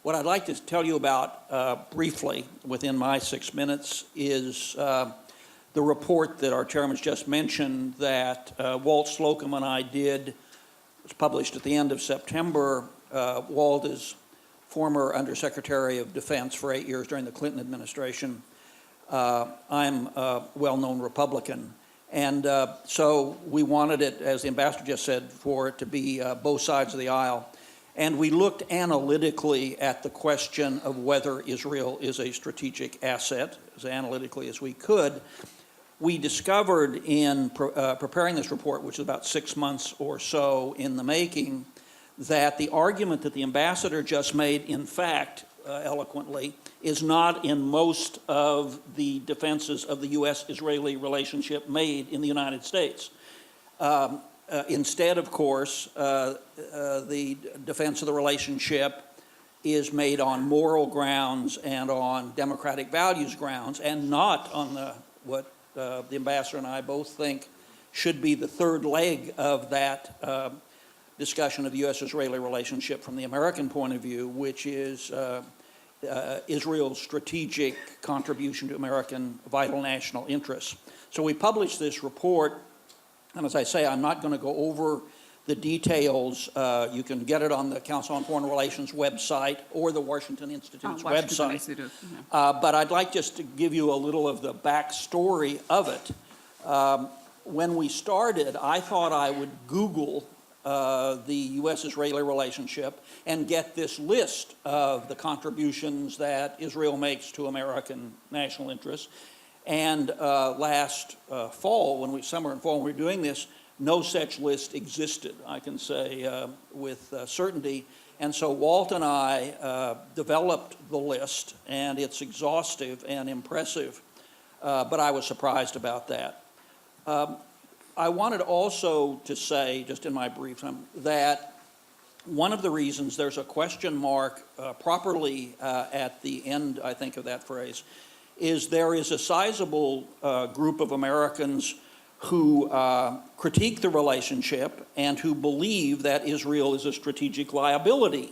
What I'd like to tell you about briefly within my 6 minutes is the report that our chairman's just mentioned that Walt Slocum and I did. It was published at the end of September. Walt is former Undersecretary of Defense for 8 years during the Clinton administration. I'm a well-known Republican. And so we wanted it, as the ambassador just said, for it to be both sides of the aisle. And we looked analytically at the question of whether Israel is a strategic asset, as analytically as we could. We discovered in preparing this report, which is about 6 months or so in the making, that the argument that the ambassador just made, in fact, eloquently, is not in most of the defenses of the U.S.-Israeli relationship made in the United States. Instead, of course, the defense of the relationship is made on moral grounds and on democratic values grounds, and not on what the ambassador and I both think should be the third leg of that discussion of the U.S.-Israeli relationship from the American point of view, which is Israel's strategic contribution to American vital national interests. So we published this report, and as I say, I'm not going to go over the details. You can get it on the Council on Foreign Relations website or the Washington Institute's website. Institute, yeah. But I'd like just to give you a little of the backstory of it. When we started, I thought I would Google the U.S.-Israeli relationship and get this list of the contributions that Israel makes to American national interests. And last fall, summer and fall, when we were doing this, no such list existed, I can say with certainty. And so Walt and I developed the list, and it's exhaustive and impressive, but I was surprised about that. I wanted also to say, just in my brief time, that one of the reasons there's a question mark properly at the end, I think, of that phrase, is there is a sizable group of Americans who critique the relationship and who believe that Israel is a strategic liability